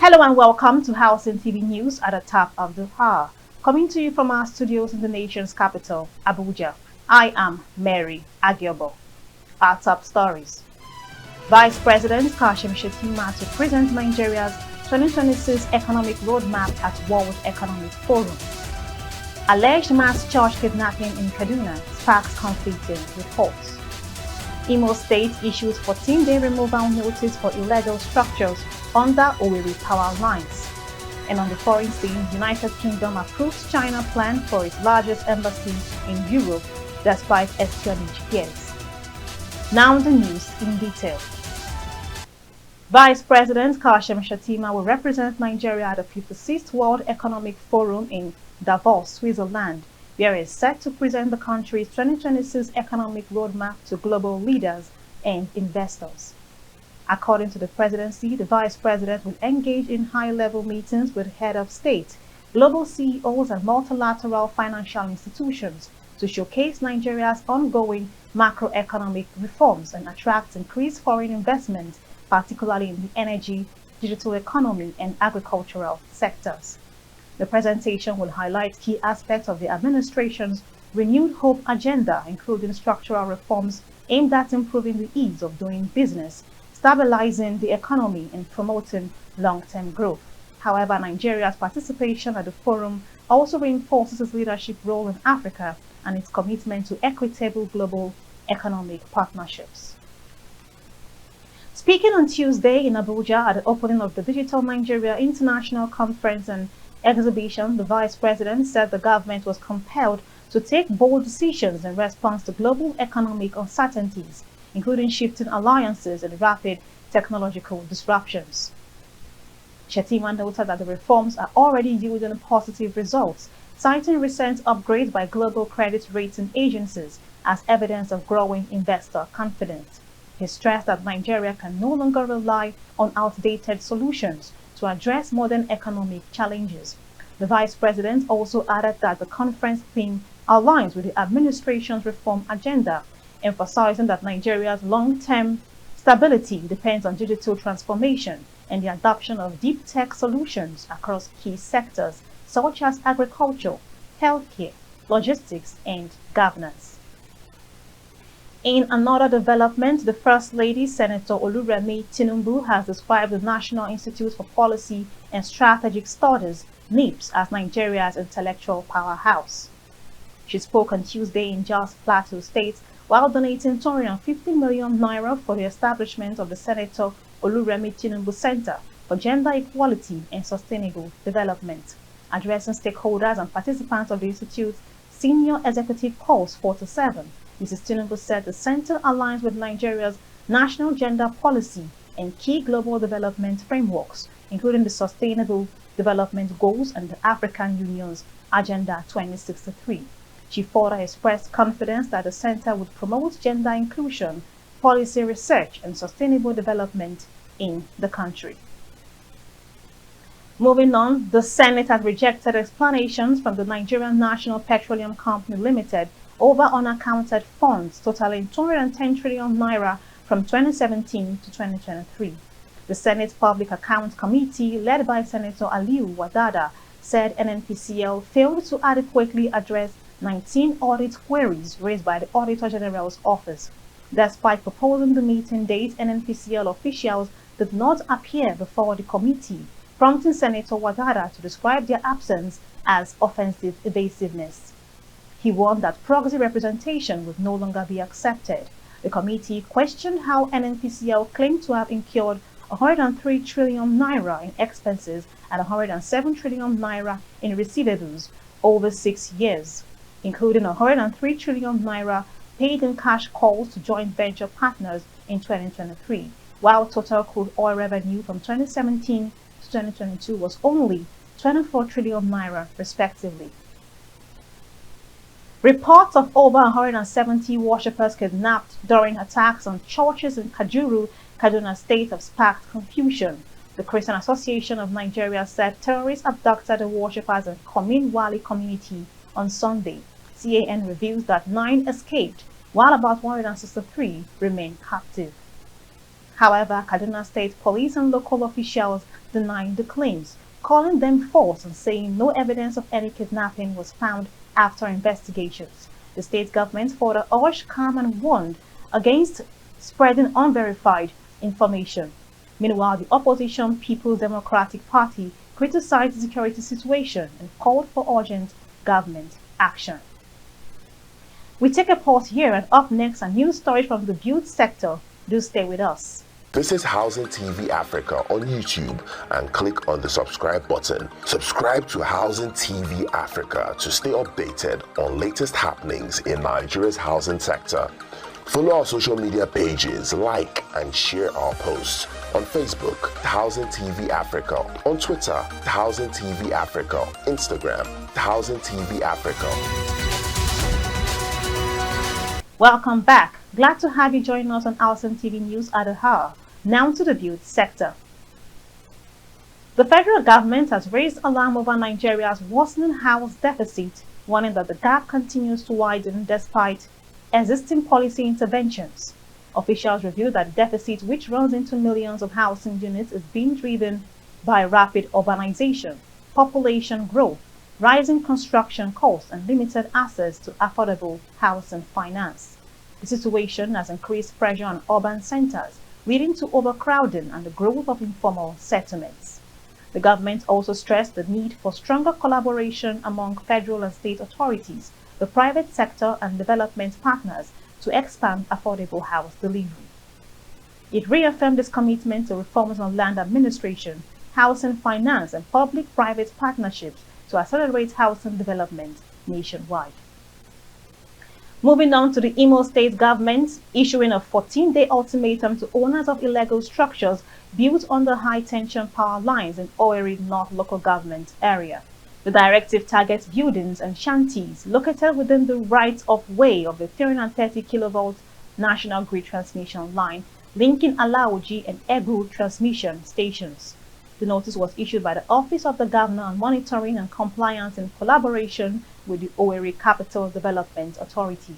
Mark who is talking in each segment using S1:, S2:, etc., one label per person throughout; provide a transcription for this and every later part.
S1: Hello and welcome to Housing TV News at the top of the hour. Coming to you from our studios in the nation's capital, Abuja. I am Mary Agiobo. Our top stories. Vice President Kashim Shettima to present Nigeria's 2026 economic roadmap at World Economic Forum. Alleged mass church kidnapping in Kaduna sparks conflicting reports. Imo State issues 14-day removal notice for illegal structures under Owerri power lines. And on the foreign scene, United Kingdom approves China plan for its largest embassy in Europe despite espionage fears. Now the news in detail. Vice President Kashim Shettima will represent Nigeria at the 56th World Economic Forum in Davos, Switzerland, where he is set to present the country's 2026 economic roadmap to global leaders and investors. According to the presidency, the vice president will engage in high-level meetings with head of state, global CEOs, and multilateral financial institutions to showcase Nigeria's ongoing macroeconomic reforms and attract increased foreign investment, particularly in the energy, digital economy, and agricultural sectors. The presentation will highlight key aspects of the administration's renewed hope agenda, including structural reforms aimed at improving the ease of doing business, stabilizing the economy, and promoting long-term growth. However, Nigeria's participation at the forum also reinforces its leadership role in Africa and its commitment to equitable global economic partnerships. Speaking on Tuesday in Abuja at the opening of the Digital Nigeria International Conference and Exhibition, the Vice President said the government was compelled to take bold decisions in response to global economic uncertainties, including shifting alliances and rapid technological disruptions. Shettima noted that the reforms are already yielding positive results, citing recent upgrades by global credit rating agencies as evidence of growing investor confidence. He stressed that Nigeria can no longer rely on outdated solutions to address modern economic challenges. The Vice President also added that the conference theme aligns with the administration's reform agenda, emphasizing that Nigeria's long-term stability depends on digital transformation and the adoption of deep tech solutions across key sectors such as agriculture, healthcare, logistics, and governance. In another development, the First Lady, Senator Oluremi Tinubu, has described the National Institute for Policy and Strategic Studies, NIPS, as Nigeria's intellectual powerhouse. She spoke on Tuesday in Jos Plateau State while donating 250 million naira for the establishment of the Senator Oluremi Tinubu Center for Gender Equality and Sustainable Development. Addressing stakeholders and participants of the Institute's Senior Executive Calls 47, Mrs. Tinubu said the center aligns with Nigeria's national gender policy and key global development frameworks, including the Sustainable Development Goals and the African Union's Agenda 2063. She further expressed confidence that the center would promote gender inclusion, policy research, and sustainable development in the country. Moving on, the Senate has rejected explanations from the Nigerian National Petroleum Company Limited over unaccounted funds totaling 210 trillion naira from 2017 to 2023. The Senate Public Accounts Committee, led by Senator Aliu Wadada, said NNPCL failed to adequately address 19 audit queries raised by the Auditor General's office. Despite proposing the meeting date, NNPCL officials did not appear before the committee, prompting Senator Wadada to describe their absence as offensive evasiveness. He warned that proxy representation would no longer be accepted. The committee questioned how NNPCL claimed to have incurred 103 trillion naira in expenses and 107 trillion naira in receivables over 6 years, including 103 trillion naira paid in cash calls to joint venture partners in 2023, while total crude oil revenue from 2017 to 2022 was only 24 trillion naira, respectively. Reports of over 170 worshippers kidnapped during attacks on churches in Kajuru, Kaduna State have sparked confusion. The Christian Association of Nigeria said terrorists abducted the worshippers in Komin Wali community on Sunday. CAN reveals that 9 escaped, while about 163 remain captive. However, Kaduna State Police and local officials denied the claims, calling them false and saying no evidence of any kidnapping was found after investigations. The state government further urged calm and warned against spreading unverified information. Meanwhile, the opposition People's Democratic Party criticized the security situation and called for urgent government action. We take a pause here, and up next, a news story from the build sector. Do stay with us.
S2: This is Housing TV Africa on YouTube and click on the subscribe button. Subscribe to Housing TV Africa to stay updated on latest happenings in Nigeria's housing sector. Follow our social media pages, like and share our posts. On Facebook, Housing TV Africa. On Twitter, Housing TV Africa. Instagram, Housing TV Africa.
S1: Welcome back. Glad to have you join us on Housing TV News at the hour. Now to the build sector. The federal government has raised alarm over Nigeria's worsening house deficit, warning that the gap continues to widen despite existing policy interventions. Officials revealed that the deficit, which runs into millions of housing units, is being driven by rapid urbanization, population growth, rising construction costs, and limited access to affordable housing finance. The situation has increased pressure on urban centers, leading to overcrowding and the growth of informal settlements. The government also stressed the need for stronger collaboration among federal and state authorities, the private sector, and development partners to expand affordable house delivery. It reaffirmed its commitment to reforms on land administration, housing finance, and public-private partnerships to accelerate housing development nationwide. Moving on to the Imo State government issuing a 14-day ultimatum to owners of illegal structures built under high-tension power lines in Owerri North local government area. The directive targets buildings and shanties located within the right-of-way of the 330 kV National Grid transmission line linking Alaoji and Egu transmission stations. The notice was issued by the Office of the Governor on Monitoring and Compliance in collaboration with the Owerri Capital Development Authority.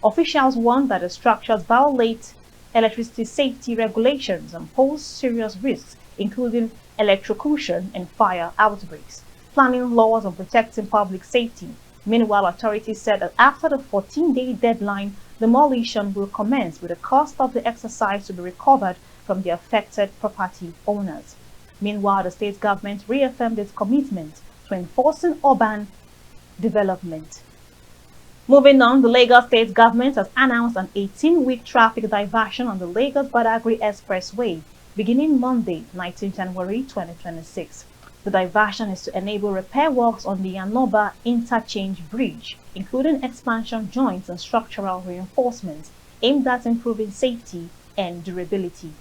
S1: Officials warned that the structures violate electricity safety regulations and pose serious risks, including electrocution and fire outbreaks, planning laws on protecting public safety. Meanwhile, authorities said that after the 14-day deadline, demolition will commence with the cost of the exercise to be recovered from the affected property owners. Meanwhile, the state government reaffirmed its commitment to enforcing urban development. Moving on, the Lagos state government has announced an 18-week traffic diversion on the Lagos-Badagry Expressway beginning Monday, 19 January 2026. The diversion is to enable repair works on the Yanoba Interchange Bridge, including expansion joints and structural reinforcements aimed at improving safety and durability.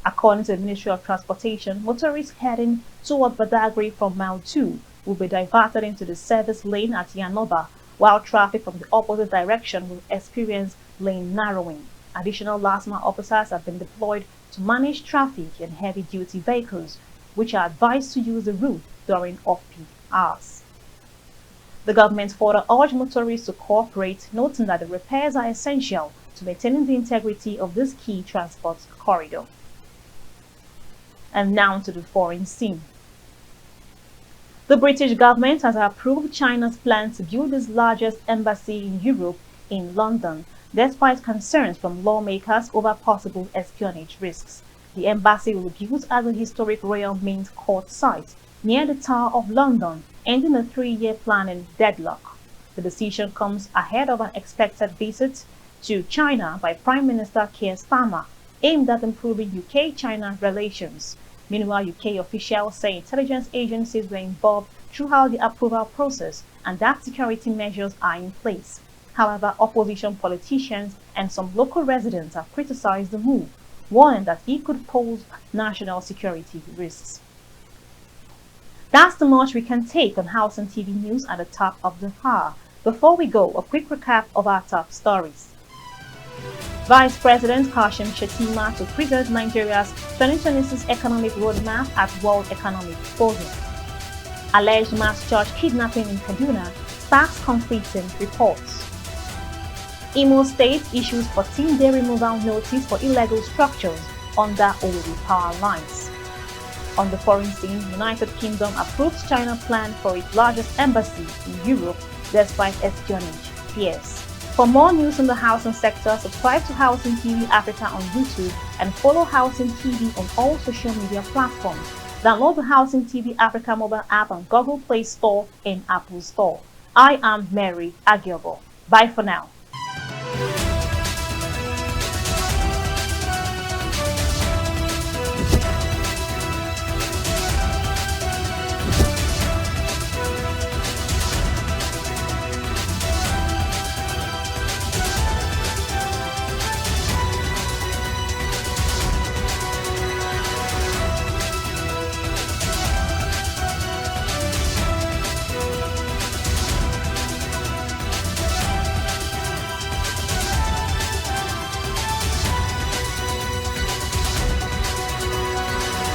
S1: According to the Ministry of Transportation, motorists heading toward Badagry from Mile 2 will be diverted into the service lane at Yanoba, while traffic from the opposite direction will experience lane narrowing. Additional last-mile officers have been deployed to manage traffic and heavy-duty vehicles, which are advised to use the route during off-peak hours. The government further urged motorists to cooperate, noting that the repairs are essential to maintaining the integrity of this key transport corridor. And now to the foreign scene. The British government has approved China's plan to build its largest embassy in Europe in London, despite concerns from lawmakers over possible espionage risks. The embassy will be built at the historic Royal Mint Court site near the Tower of London, ending a 3-year planning deadlock. The decision comes ahead of an expected visit to China by Prime Minister Keir Starmer, aimed at improving UK-China relations. Meanwhile, UK officials say intelligence agencies were involved throughout the approval process and that security measures are in place. However, opposition politicians and some local residents have criticized the move, warning that it could pose national security risks. That's the much we can take on Housing TV News at the top of the hour. Before we go, a quick recap of our top stories. Vice President Kashim Shettima to present Nigeria's 2026 economic roadmap at World Economic Forum. Alleged mass church kidnapping in Kaduna sparks conflicting reports. Imo State issues 14-day removal notice for illegal structures under Owerri power lines. On the foreign scene, United Kingdom approves China plan for its largest embassy in Europe despite espionage fears. For more news on the housing sector, subscribe to Housing TV Africa on YouTube and follow Housing TV on all social media platforms. Download the Housing TV Africa mobile app on Google Play Store and Apple Store. I am Mary Agiobo. Bye for now.